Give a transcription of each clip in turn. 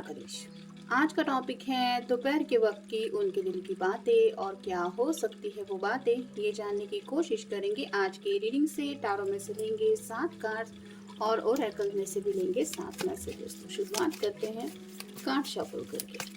करिश। आज का टॉपिक है दोपहर के वक्त की उनके दिल की बातें और क्या हो सकती है वो बातें, ये जानने की कोशिश करेंगे। आज की रीडिंग से टारो में से लेंगे 7 कार्ड और ओरेकल में से भी लेंगे 7 मैसेजेस। तो शुरुआत करते हैं कार्ड शफल करके।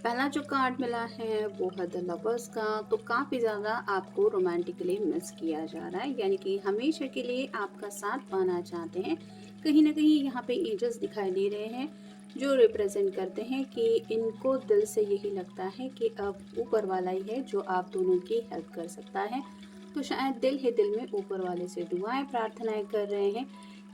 पहला जो कार्ड मिला है वो है द लवर्स का। तो काफ़ी ज़्यादा आपको रोमांटिकली मिस किया जा रहा है, यानी कि हमेशा के लिए आपका साथ पाना चाहते हैं। कहीं ना कहीं यहाँ पे एंजल्स दिखाई दे रहे हैं जो रिप्रेजेंट करते हैं कि इनको दिल से यही लगता है कि अब ऊपर वाला ही है जो आप दोनों की हेल्प कर सकता है। तो शायद दिल ही दिल में ऊपर वाले से दुआएं प्रार्थनाएं कर रहे हैं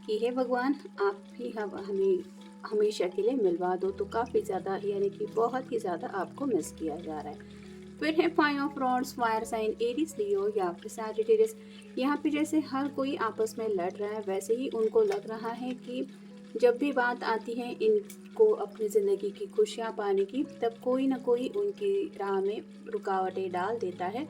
कि हे भगवान, आप ही हमें हमेशा के लिए मिलवा दो। तो काफ़ी ज़्यादा, यानी कि बहुत ही ज़्यादा आपको मिस किया जा रहा है। फिर है 5 of rods, fire sign Aries, Leo या फिर सैजिटेरियस। यहाँ पे जैसे हर कोई आपस में लड़ रहा है, वैसे ही उनको लग रहा है कि जब भी बात आती है इनको अपनी ज़िंदगी की खुशियाँ पाने की, तब कोई ना कोई उनकी राह में रुकावटें डाल देता है,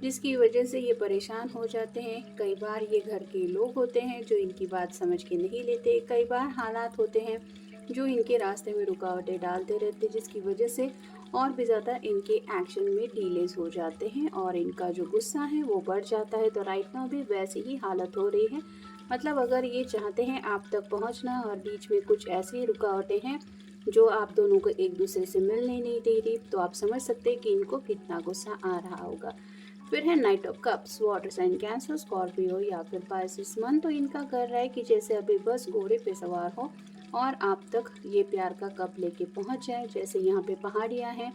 जिसकी वजह से ये परेशान हो जाते हैं। कई बार ये घर के लोग होते हैं जो इनकी बात समझ के नहीं लेते, कई बार हालात होते हैं जो इनके रास्ते में रुकावटें डालते रहते, जिसकी वजह से और भी ज़्यादा इनके एक्शन में डिलेज हो जाते हैं और इनका जो गुस्सा है वो बढ़ जाता है। तो राइट नाउ भी वैसी ही हालत हो रही है। मतलब अगर ये चाहते हैं आप तक पहुंचना और बीच में कुछ ऐसी रुकावटें हैं जो आप दोनों को एक दूसरे से मिलने नहीं दे रही, तो आप समझ सकते हैं कि इनको कितना गुस्सा आ रहा होगा। फिर है knight of cups, water sign Cancer, Scorpio या फिर पाइसेस। मन तो इनका कर रहा है कि जैसे अभी बस घोड़े पे सवार हो और आप तक ये प्यार का कप लेके पहुंच जाए। जैसे यहाँ पे पहाड़ियाँ हैं,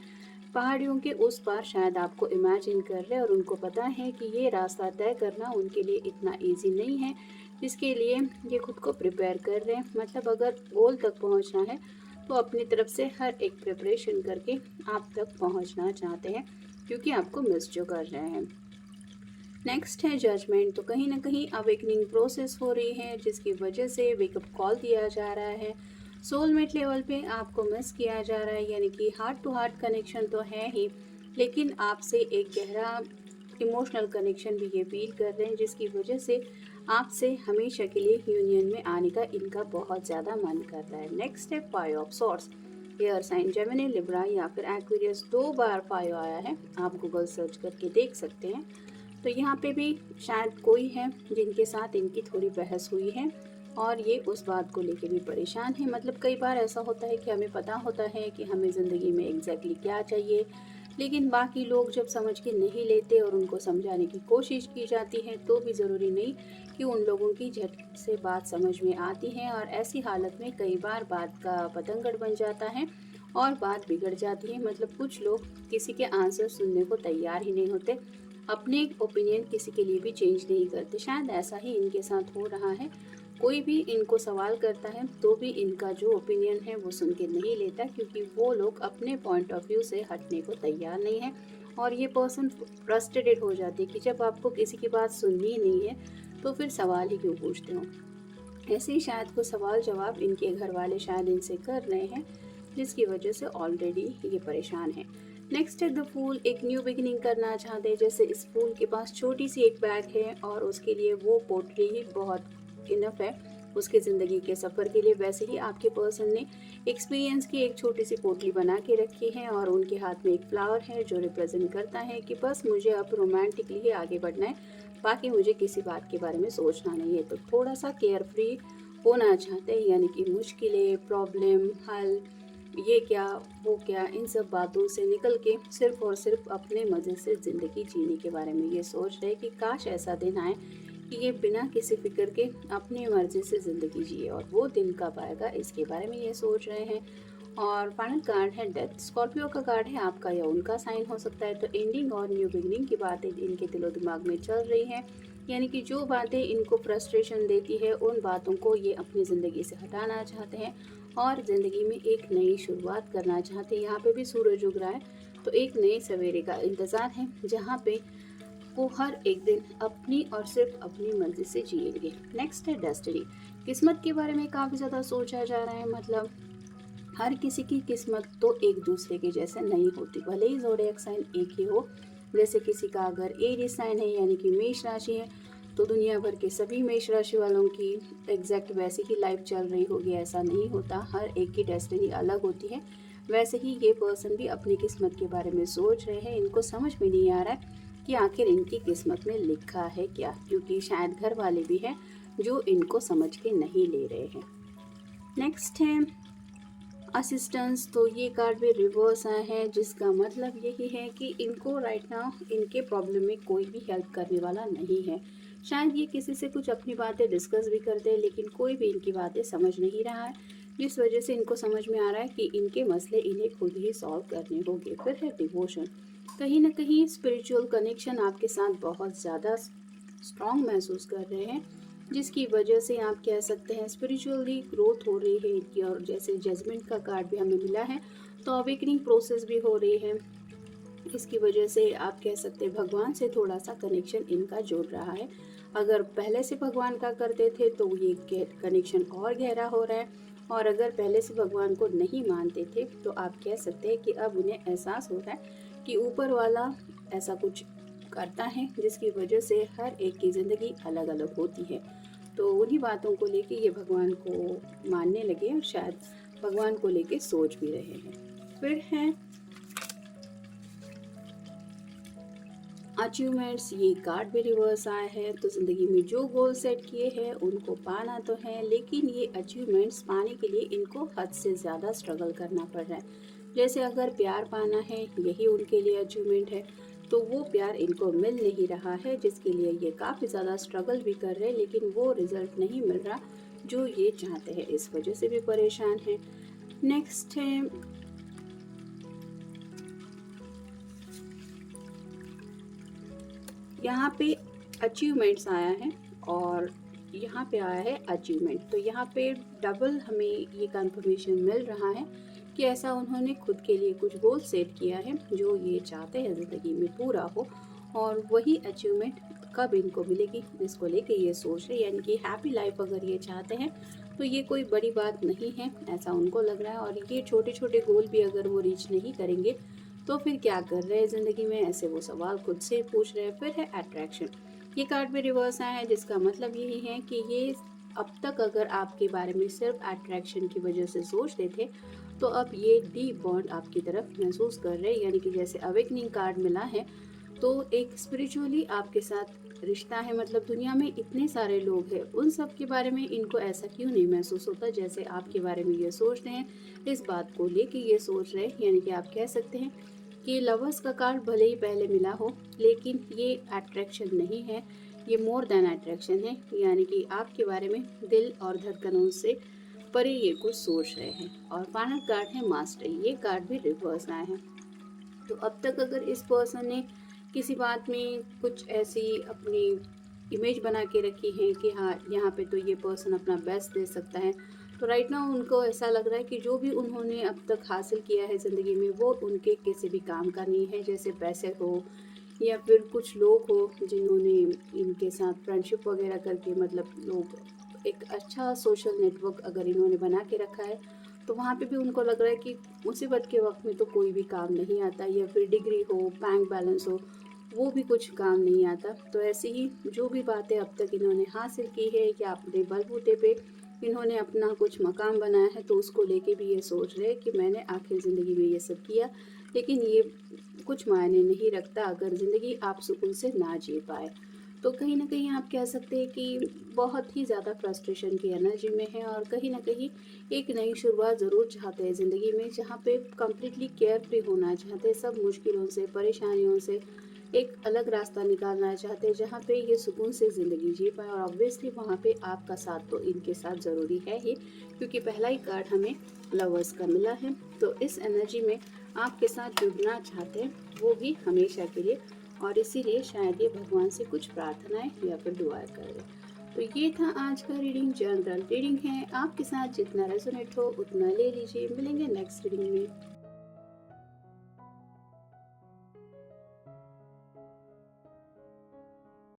पहाड़ियों के उस पार शायद आपको इमेजिन कर रहे हैं और उनको पता है कि ये रास्ता तय करना उनके लिए इतना इजी नहीं है, जिसके लिए ये खुद को प्रिपेयर कर रहे हैं। मतलब अगर गोल तक पहुंचना है तो अपनी तरफ से हर एक प्रिपरेशन करके आप तक पहुंचना चाहते हैं, क्योंकि आपको मिस जो कर रहे हैं। नेक्स्ट है जजमेंट। तो कहीं ना कहीं अवेकनिंग प्रोसेस हो रही है, जिसकी वजह से वेकअप कॉल दिया जा रहा है। सोलमेट लेवल पे आपको मिस किया जा रहा है, यानी कि हार्ट टू हार्ट कनेक्शन तो है ही, लेकिन आपसे एक गहरा इमोशनल कनेक्शन भी ये फील कर रहे हैं, जिसकी वजह से आपसे हमेशा के लिए यूनियन में आने का इनका बहुत ज़्यादा मन कर रहा है। नेक्स्ट है 5 of swords, air sign Gemini, Libra या फिर एक्वेरियस। 2 बार 5 आया है, आप गूगल सर्च करके देख सकते हैं। तो यहाँ पे भी शायद कोई है जिनके साथ इनकी थोड़ी बहस हुई है और ये उस बात को लेके भी परेशान है। मतलब कई बार ऐसा होता है कि हमें पता होता है कि हमें ज़िंदगी में एग्जैक्टली क्या चाहिए, लेकिन बाकी लोग जब समझ के नहीं लेते और उनको समझाने की कोशिश की जाती है तो भी ज़रूरी नहीं कि उन लोगों की झट से बात समझ में आती है, और ऐसी हालत में कई बार बात का पतंगड़ बन जाता है और बात बिगड़ जाती है। मतलब कुछ लोग किसी के आंसर सुनने को तैयार ही नहीं होते, अपने ओपिनियन किसी के लिए भी चेंज नहीं करते। शायद ऐसा ही इनके साथ हो रहा है। कोई भी इनको सवाल करता है तो भी इनका जो ओपिनियन है वो सुन के नहीं लेता, क्योंकि वो लोग अपने पॉइंट ऑफ व्यू से हटने को तैयार नहीं है। और ये पर्सन फ्रस्ट्रेटेड हो जाती है कि जब आपको किसी की बात सुननी ही नहीं है तो फिर सवाल ही क्यों पूछते हो। ऐसे ही शायद कुछ सवाल जवाब इनके घर वाले शायद इनसे कर रहे हैं, जिसकी वजह से ऑलरेडी ये परेशान है। नेक्स्ट है द फूल, एक न्यू बिगिनिंग करना चाहते हैं। जैसे इस फूल के पास छोटी सी एक बैग है और उसके लिए वो पोटली ही बहुत इनफ है उसके ज़िंदगी के सफ़र के लिए, वैसे ही आपके पर्सन ने एक्सपीरियंस की एक छोटी सी पोटली बना के रखी है और उनके हाथ में एक फ्लावर है जो रिप्रेजेंट करता है कि बस मुझे अब रोमांटिकली ही आगे बढ़ना है। बाकी मुझे किसी बात के बारे में सोचना नहीं है। तो थोड़ा सा केयर फ्री होना चाहते हैं, यानी कि मुश्किलें, प्रॉब्लम, हल, ये क्या वो क्या, इन सब बातों से निकल के सिर्फ और सिर्फ अपने मज़े से ज़िंदगी जीने के बारे में ये सोच रहे कि काश ऐसा दिन आए कि ये बिना किसी फिक्र के अपनी मर्ज़ी से ज़िंदगी जिए, और वो दिन कब आएगा इसके बारे में ये सोच रहे हैं। और फाइनल कार्ड है डेथ। स्कॉर्पियो का कार्ड है, आपका या उनका साइन हो सकता है। तो एंडिंग और न्यू बिगनिंग की बातें इनके दिलो दिमाग में चल रही हैं, यानी कि जो बातें इनको फ्रस्ट्रेशन देती है उन बातों को ये अपनी ज़िंदगी से हटाना चाहते हैं और ज़िंदगी में एक नई शुरुआत करना चाहते हैं। यहाँ पे भी सूरज उग रहा है, तो एक नए सवेरे का इंतज़ार है जहाँ पे वो हर एक दिन अपनी और सिर्फ अपनी मर्जी से जिएंगे। नेक्स्ट है डेस्टिनी। किस्मत के बारे में काफ़ी ज़्यादा सोचा जा रहा है, मतलब हर किसी की किस्मत तो एक दूसरे के जैसे नहीं होती, भले ही ज़ोडिएक साइन एक ही हो। जैसे किसी का अगर एरीज साइन है यानी कि मेष राशि है, तो दुनिया भर के सभी मेष राशि वालों की एग्जैक्ट वैसी ही लाइफ चल रही होगी, ऐसा नहीं होता। हर एक की डेस्टिनी अलग होती है। वैसे ही ये पर्सन भी अपनी किस्मत के बारे में सोच रहे हैं। इनको समझ में नहीं आ रहा है कि आखिर इनकी किस्मत में लिखा है क्या, क्योंकि शायद घर वाले भी हैं जो इनको समझ के नहीं ले रहे हैं। नेक्स्ट है असिस्टेंस। तो ये कार्ड भी रिवर्स आया है, जिसका मतलब यही है कि इनको राइट नाउ इनके प्रॉब्लम में कोई भी हेल्प करने वाला नहीं है। शायद ये किसी से कुछ अपनी बातें डिस्कस भी करते हैं, लेकिन कोई भी इनकी बातें समझ नहीं रहा है, जिस वजह से इनको समझ में आ रहा है कि इनके मसले इन्हें खुद ही सॉल्व करने होंगे। फिर है डिवोशन। कहीं ना कहीं स्पिरिचुअल कनेक्शन आपके साथ बहुत ज़्यादा स्ट्रॉन्ग महसूस कर रहे हैं, जिसकी वजह से आप कह सकते हैं स्पिरिचुअली ग्रोथ हो रही है इनकी। और जैसे जजमेंट का कार्ड भी हमें मिला है, तो अवेकनिंग प्रोसेस भी हो रही है। इसकी वजह से आप कह सकते हैं भगवान से थोड़ा सा कनेक्शन इनका जुड़ रहा है। अगर पहले से भगवान का करते थे तो ये कनेक्शन और गहरा हो रहा है, और अगर पहले से भगवान को नहीं मानते थे तो आप कह सकते हैं कि अब उन्हें एहसास हो रहा है कि ऊपर वाला ऐसा कुछ करता है, जिसकी वजह से हर एक की ज़िंदगी अलग अलग होती है। तो उन्हीं बातों को लेके ये भगवान को मानने लगे और शायद भगवान को लेके सोच भी रहे हैं। फिर है अचीवमेंट्स। ये कार्ड भी रिवर्स आया है। तो ज़िंदगी में जो गोल सेट किए हैं उनको पाना तो है, लेकिन ये अचीवमेंट्स पाने के लिए इनको हद से ज़्यादा स्ट्रगल करना पड़ रहा है। जैसे अगर प्यार पाना है, यही उनके लिए अचीवमेंट है, तो वो प्यार इनको मिल नहीं रहा है, जिसके लिए ये काफ़ी ज़्यादा स्ट्रगल भी कर रहे हैं, लेकिन वो रिजल्ट नहीं मिल रहा जो ये चाहते हैं। इस वजह से भी परेशान है। नेक्स्ट है यहाँ पे अचीवमेंट्स आया है, और यहाँ पे आया है अचीवमेंट। तो यहाँ पे डबल हमें ये कंफर्मेशन मिल रहा है कि ऐसा उन्होंने खुद के लिए कुछ गोल सेट किया है जो ये चाहते हैं ज़िंदगी में पूरा हो, और वही अचीवमेंट कब इनको मिलेगी जिसको लेके ये सोच रहे हैं। यानी कि हैप्पी लाइफ अगर ये चाहते हैं तो ये कोई बड़ी बात नहीं है, ऐसा उनको लग रहा है। और ये छोटे छोटे गोल भी अगर वो रीच नहीं करेंगे तो फिर क्या कर रहे हैं ज़िंदगी में, ऐसे वो सवाल खुद से पूछ रहे हैं। फिर है अट्रैक्शन। ये कार्ड भी रिवर्स आया है, जिसका मतलब यही है कि ये अब तक अगर आपके बारे में सिर्फ अट्रैक्शन की वजह से सोचते थे, तो अब ये डीप बॉन्ड आपकी तरफ महसूस कर रहे हैं। यानी कि जैसे अवेकनिंग कार्ड मिला है, तो एक स्पिरिचुअली आपके साथ रिश्ता है। मतलब दुनिया में इतने सारे लोग हैं, उन सब के बारे में इनको ऐसा क्यों नहीं महसूस होता जैसे आपके बारे में ये सोचते हैं। इस बात को लेके ये सोच रहे हैं। यानी कि आप कह सकते हैं कि लवर्स का कार्ड भले ही पहले मिला हो, लेकिन ये अट्रैक्शन नहीं है, ये मोर देन अट्रैक्शन है। यानी कि आपके बारे में दिल और धड़कनों से परे ये कुछ सोच रहे हैं। और फाइनल कार्ड है मास्टर। ये कार्ड भी रिवर्स आया है। तो अब तक अगर इस पर्सन ने किसी बात में कुछ ऐसी अपनी इमेज बना के रखी है कि हाँ यहाँ पे तो ये पर्सन अपना बेस्ट दे सकता है, तो राइट नाउ उनको ऐसा लग रहा है कि जो भी उन्होंने अब तक हासिल किया है ज़िंदगी में वो उनके किसी भी काम का नहीं है। जैसे पैसे हो या फिर कुछ लोग हो जिन्होंने इनके साथ फ्रेंडशिप वगैरह करके, मतलब लोग एक अच्छा सोशल नेटवर्क अगर इन्होंने बना के रखा है, तो वहाँ पे भी उनको लग रहा है कि मुसीबत के वक्त में तो कोई भी काम नहीं आता। या फिर डिग्री हो, बैंक बैलेंस हो, वो भी कुछ काम नहीं आता। तो ऐसे ही जो भी बातें अब तक इन्होंने हासिल की है या अपने बलबूते पे इन्होंने अपना कुछ मकाम बनाया है, तो उसको लेके भी ये सोच रहे हैं कि मैंने आखिर ज़िंदगी में ये सब किया, लेकिन ये कुछ मायने नहीं रखता अगर ज़िंदगी आप सुकून से ना जी पाए। तो कहीं न कहीं आप कह सकते हैं कि बहुत ही ज़्यादा फ्रस्ट्रेशन की एनर्जी में हैं और कहीं न कहीं एक नई शुरुआत ज़रूर चाहते हैं ज़िंदगी में, जहाँ पे कंप्लीटली केयर फ्री होना चाहते हैं, सब मुश्किलों से, परेशानियों से एक अलग रास्ता निकालना चाहते हैं, जहाँ पे ये सुकून से ज़िंदगी जी पाएँ। और ऑब्वियसली वहाँ पे आपका साथ तो इनके साथ ज़रूरी है ही, क्योंकि पहला ही कार्ड हमें लवर्स का मिला है। तो इस एनर्जी में आपके साथ जुड़ना चाहते हैं, वो भी हमेशा के लिए, और इसीलिए शायद ये भगवान से कुछ प्रार्थनाएँ या फिर दुआएँ कर रहे हैं। तो ये था आज का रीडिंग, जनरल रीडिंग है, आपके साथ जितना रेजोनेट हो उतना ले लीजिए। मिलेंगे नेक्स्ट रीडिंग में।